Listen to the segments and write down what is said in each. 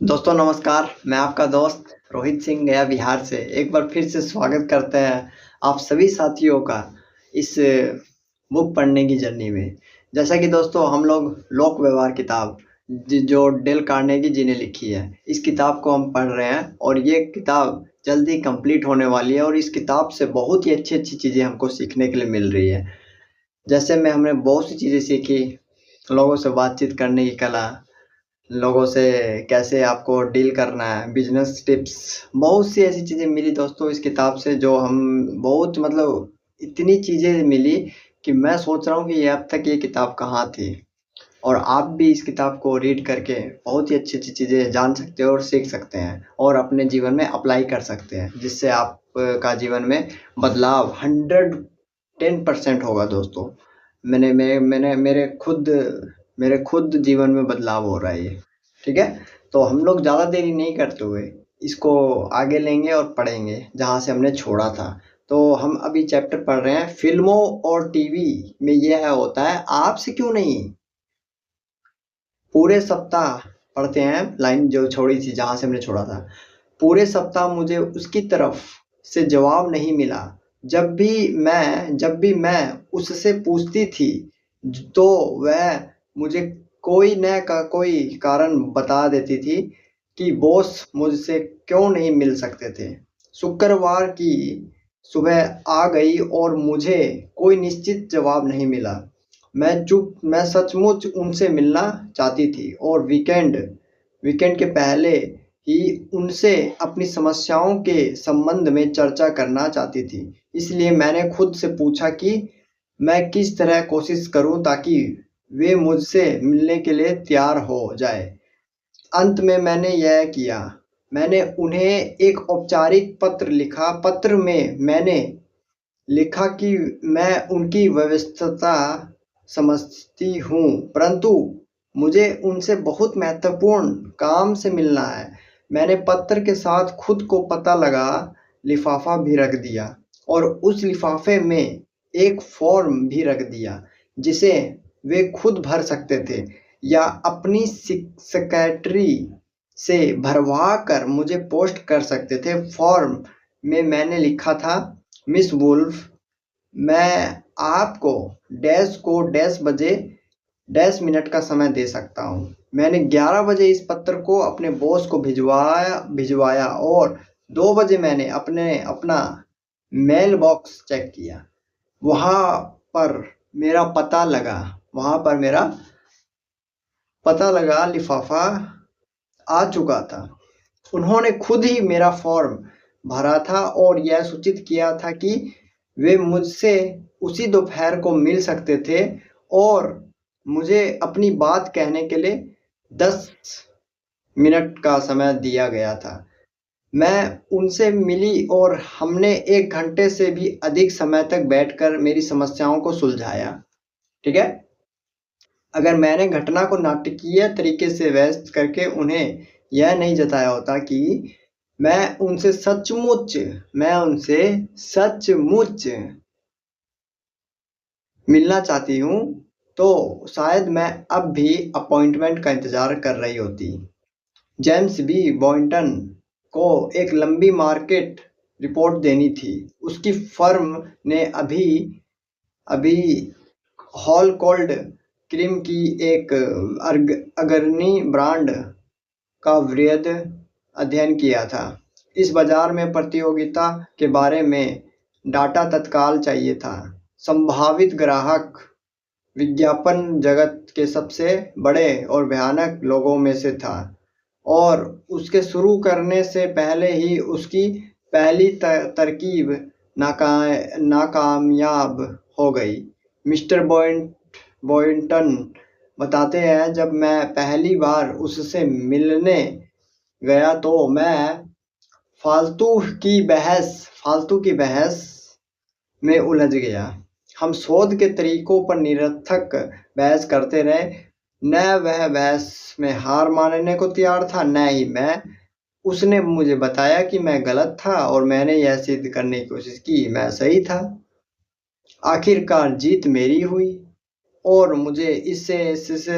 दोस्तों नमस्कार। मैं आपका दोस्त रोहित सिंह गया बिहार से एक बार फिर से स्वागत करते हैं आप सभी साथियों का इस बुक पढ़ने की जर्नी में। जैसा कि दोस्तों हम लोग लोक व्यवहार किताब जो डेल कार्नेगी जी ने लिखी है, इस किताब को हम पढ़ रहे हैं और ये किताब जल्दी कंप्लीट होने वाली है और इस किताब से बहुत ही अच्छी अच्छी चीज़ें हमको सीखने के लिए मिल रही है। जैसे में हमने बहुत सी चीज़ें सीखी, लोगों से बातचीत करने की कला, लोगों से कैसे आपको डील करना है, बिजनेस टिप्स, बहुत सी ऐसी चीज़ें मिली दोस्तों इस किताब से जो हम बहुत मतलब इतनी चीज़ें मिली कि मैं सोच रहा हूँ कि ये अब तक ये किताब कहाँ थी। और आप भी इस किताब को रीड करके बहुत ही अच्छी अच्छी चीज़ें जान सकते हो और सीख सकते हैं और अपने जीवन में अप्लाई कर सकते हैं, जिससे आप का जीवन में बदलाव 110% होगा दोस्तों। मैंने मेरे मैंने मेरे खुद जीवन में बदलाव हो रहा है ये। ठीक है, तो हम लोग ज़्यादा देरी नहीं करते हुए इसको आगे लेंगे और पढ़ेंगे जहाँ से हमने छोड़ा था। तो हम अभी चैप्टर पढ़ रहे हैं, फिल्मों और टीवी में यह होता है आपसे क्यों नहीं। पूरे सप्ताह पढ़ते हैं लाइन जो छोड़ी थी जहाँ से हमने छोड़ा था। पूरे सप्ताह मुझे उसकी तरफ से जवाब नहीं मिला। जब भी मैं उससे पूछती थी तो वह मुझे कोई कारण बता देती थी कि बॉस मुझसे क्यों नहीं मिल सकते थे। शुक्रवार की सुबह आ गई और मुझे कोई निश्चित जवाब नहीं मिला। मैं सचमुच उनसे मिलना चाहती थी और वीकेंड के पहले ही उनसे अपनी समस्याओं के संबंध में चर्चा करना चाहती थी। इसलिए मैंने खुद से पूछा कि मैं किस तरह कोशिश करूं ताकि वे मुझसे मिलने के लिए तैयार हो जाए। अंत में मैंने यह किया। मैंने उन्हें एक औपचारिक पत्र लिखा। पत्र में मैंने लिखा कि मैं उनकी व्यस्तता समझती हूँ, परंतु मुझे उनसे बहुत महत्वपूर्ण काम से मिलना है। मैंने पत्र के साथ खुद को पता लगा लिफाफा भी रख दिया और उस लिफाफे में एक फॉर्म भी रख दिया जिसे वे खुद भर सकते थे या अपनी सेक्रेटरी से भरवा कर मुझे पोस्ट कर सकते थे। फॉर्म में मैंने लिखा था, मिस वुल्फ, मैं आपको डैश को डैश बजे डैश मिनट का समय दे सकता हूँ। मैंने 11 बजे इस पत्र को अपने बॉस को भिजवाया और 2 बजे मैंने अपना मेल बॉक्स चेक किया। वहाँ पर मेरा पता लगा लिफाफा आ चुका था। उन्होंने खुद ही मेरा फॉर्म भरा था और यह सूचित किया था कि वे मुझसे उसी दोपहर को मिल सकते थे और मुझे अपनी बात कहने के लिए 10 मिनट का समय दिया गया था। मैं उनसे मिली और हमने 1 घंटे से भी अधिक समय तक बैठकर मेरी समस्याओं को सुलझाया। ठीक है, अगर मैंने घटना को नाटकीय तरीके से व्यस्त करके उन्हें यह नहीं जताया होता कि मैं उनसे सचमुच मिलना चाहती हूँ, तो शायद मैं अब भी अपॉइंटमेंट का इंतजार कर रही होती। जेम्स बी बॉयंटन को एक लंबी मार्केट रिपोर्ट देनी थी। उसकी फर्म ने अभी अभी हॉल कोल्ड क्रीम की एक अग्रणी ब्रांड का वृहद अध्ययन किया था। इस बाजार में प्रतियोगिता के बारे में डाटा तत्काल चाहिए था। संभावित ग्राहक विज्ञापन जगत के सबसे बड़े और भयानक लोगों में से था और उसके शुरू करने से पहले ही उसकी पहली तरकीब नाकामयाब हो गई। मिस्टर बॉयंटन बताते हैं, जब मैं पहली बार उससे मिलने गया तो मैं फालतू की बहस में उलझ गया। हम शोध के तरीकों पर निरर्थक बहस करते रहे। न वह बहस में हार मानने को तैयार था, न ही मैं। उसने मुझे बताया कि मैं गलत था और मैंने यह सिद्ध करने की कोशिश की मैं सही था। आखिरकार जीत मेरी हुई और मुझे इससे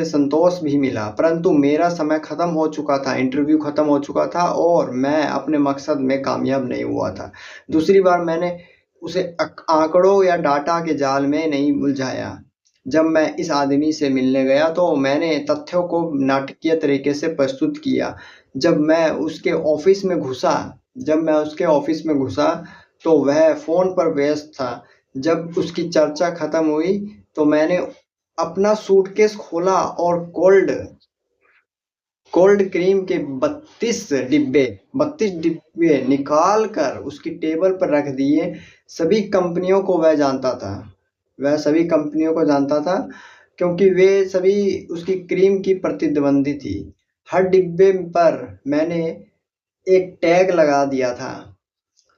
संतोष भी मिला, परंतु मेरा समय खत्म हो चुका था, इंटरव्यू खत्म हो चुका था और मैं अपने मकसद में कामयाब नहीं हुआ था। दूसरी बार मैंने उसे आंकड़ों या डाटा के जाल में नहीं उलझाया। जब मैं इस आदमी से मिलने गया तो मैंने तथ्यों को नाटकीय तरीके से प्रस्तुत किया। जब मैं उसके ऑफिस में घुसा तो वह फोन पर व्यस्त था। जब उसकी चर्चा खत्म हुई तो मैंने अपना सूटकेस खोला और कोल्ड क्रीम के 32 डिब्बे निकाल कर उसकी टेबल पर रख दिए। सभी कंपनियों को जानता था क्योंकि वे सभी उसकी क्रीम की प्रतिद्वंदी थी। हर डिब्बे पर मैंने एक टैग लगा दिया था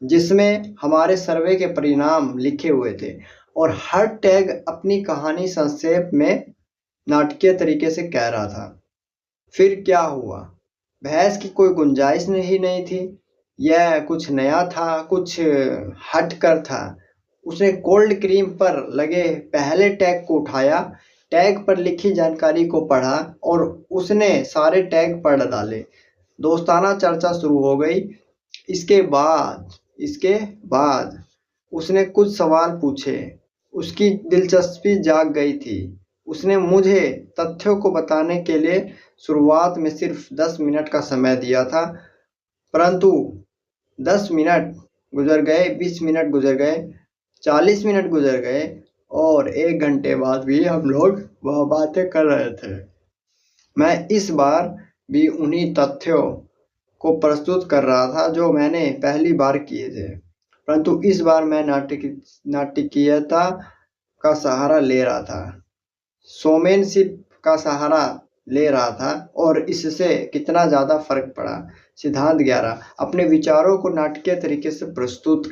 जिसमें हमारे सर्वे के परिणाम लिखे हुए थे और हर टैग अपनी कहानी संक्षेप में नाटकीय तरीके से कह रहा था। फिर क्या हुआ? बहस की कोई गुंजाइश नहीं थी। यह कुछ नया था, कुछ हटकर था। उसने कोल्ड क्रीम पर लगे पहले टैग को उठाया, टैग पर लिखी जानकारी को पढ़ा और उसने सारे टैग पढ़ डाले। दोस्ताना चर्चा शुरू हो गई। इसके बाद उसने कुछ सवाल पूछे। उसकी दिलचस्पी जाग गई थी। उसने मुझे तथ्यों को बताने के लिए शुरुआत में सिर्फ 10 मिनट का समय दिया था, परंतु 10 मिनट गुजर गए, 20 मिनट गुजर गए, 40 मिनट गुजर गए और 1 घंटे बाद भी हम लोग वह बातें कर रहे थे। मैं इस बार भी उन्हीं तथ्यों को प्रस्तुत कर रहा था जो मैंने पहली बार किए थे, परंतु इस बार मैं नाटकीयता का सहारा ले रहा था, शोमैनशिप का सहारा ले रहा था और इससे कितना ज़्यादा फर्क पड़ा। सिद्धांत 11, अपने विचारों को नाटकीय तरीके से प्रस्तुत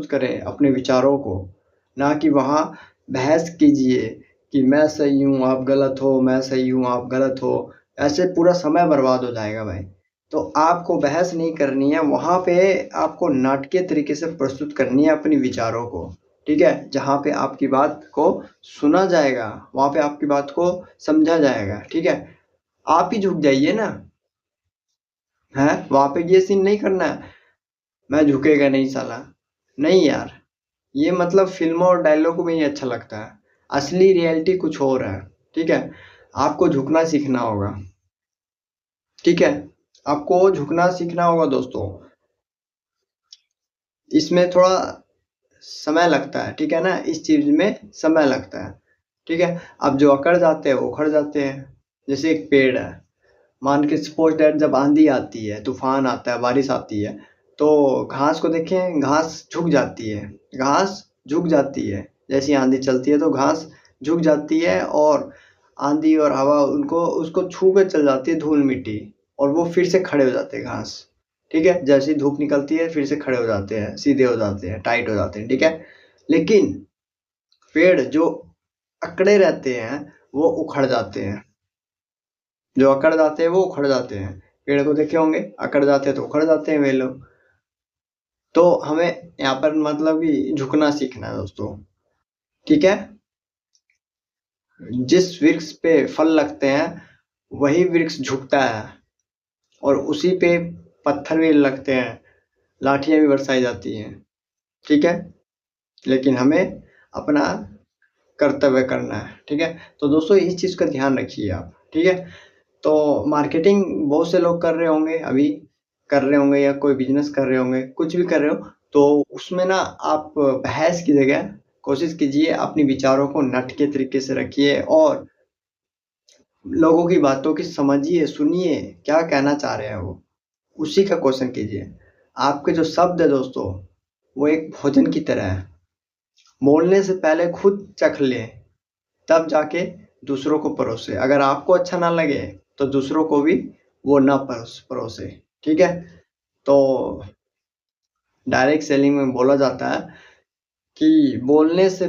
करें। अपने विचारों को, ना कि वहाँ बहस कीजिए कि मैं सही हूँ आप गलत हो, मैं सही हूँ आप गलत हो। ऐसे पूरा समय बर्बाद हो जाएगा भाई। तो आपको बहस नहीं करनी है, वहाँ पे आपको नाटकीय तरीके से प्रस्तुत करनी है अपनी विचारों को, ठीक है? जहाँ पे आपकी बात को सुना जाएगा, वहाँ पे आपकी बात को समझा जाएगा, ठीक है? आप ही झुक जाइए ना, है? वहाँ पे ये सीन नहीं करना है, मैं झुकेगा नहीं साला। नहीं यार, ये मतलब फिल्मों और डायलॉग में ही अच्छा लगता है। असली रियलिटी कुछ और है, ठीक है? आपको झुकना सीखना होगा, ठीक है? आपको झुकना सीखना होगा दोस्तों। इसमें थोड़ा समय लगता है, ठीक है ना? इस चीज में समय लगता है, ठीक है? अब जो अकड़ जाते हैं वो उखड़ जाते हैं। जैसे एक पेड़ है, मान के सपोज दैट जब आंधी आती है, तूफान आता है, बारिश आती है, तो घास को देखें, घास झुक जाती है। जैसी आंधी चलती है तो घास झुक जाती है और आंधी और हवा उसको छू कर चल जाती है, धूल मिट्टी, और वो फिर से खड़े हो जाते हैं घास, ठीक है? जैसी धूप निकलती है फिर से खड़े हो जाते हैं, सीधे हो जाते हैं, टाइट हो जाते हैं, ठीक है? लेकिन पेड़ जो अकड़े रहते हैं वो उखड़ जाते हैं। पेड़ को देखे होंगे, अकड़ जाते हैं तो उखड़ जाते हैं वे लोग। तो हमें यहाँ पर मतलब कि झुकना सीखना है दोस्तों, ठीक है? जिस वृक्ष पे फल लगते हैं वही वृक्ष झुकता है और उसी पे पत्थर भी लगते हैं, लाठियां भी बरसाई जाती हैं, ठीक है? लेकिन हमें अपना कर्तव्य करना है, ठीक है? तो दोस्तों इस चीज का ध्यान रखिए आप, ठीक है? तो मार्केटिंग बहुत से लोग कर रहे होंगे, अभी कर रहे होंगे, या कोई बिजनेस कर रहे होंगे, कुछ भी कर रहे हो, तो उसमें ना आप बहस की जगह कोशिश कीजिए अपनी विचारों को नाटकीय तरीके से रखिए और लोगों की बातों की समझिए, सुनिए क्या कहना चाह रहे हैं वो, उसी का क्वेश्चन कीजिए। आपके जो शब्द है दोस्तों वो एक भोजन की तरह है, बोलने से पहले खुद चख ले तब जाके दूसरों को परोसे। अगर आपको अच्छा ना लगे तो दूसरों को भी वो ना परोसे, ठीक है? तो डायरेक्ट सेलिंग में बोला जाता है कि बोलने से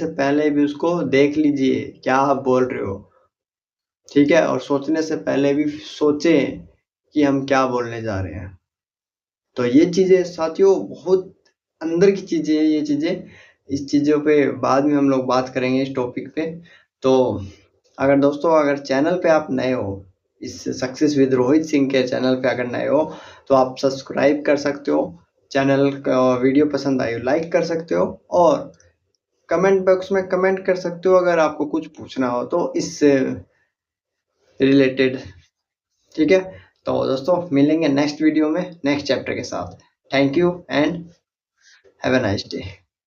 पहले भी उसको देख लीजिए क्या आप बोल रहे हो, ठीक है? और सोचने से पहले भी सोचें कि हम क्या बोलने जा रहे हैं। तो ये चीजें साथियों बहुत अंदर की चीज़ें हैं ये चीज़ें। इस चीज़ों पे बाद में हम लोग बात करेंगे इस टॉपिक पे। तो अगर दोस्तों अगर चैनल पे आप नए हो, इस सक्सेस विद रोहित सिंह के चैनल पे अगर नए हो तो आप सब्सक्राइब कर सकते हो। चैनल वीडियो पसंद आई लाइक कर सकते हो और कमेंट बॉक्स में कमेंट कर सकते हो अगर आपको कुछ पूछना हो तो इससे रिलेटेड। ठीक है, तो दोस्तों मिलेंगे नेक्स्ट वीडियो में नेक्स्ट चैप्टर के साथ। Thank you and have a nice day.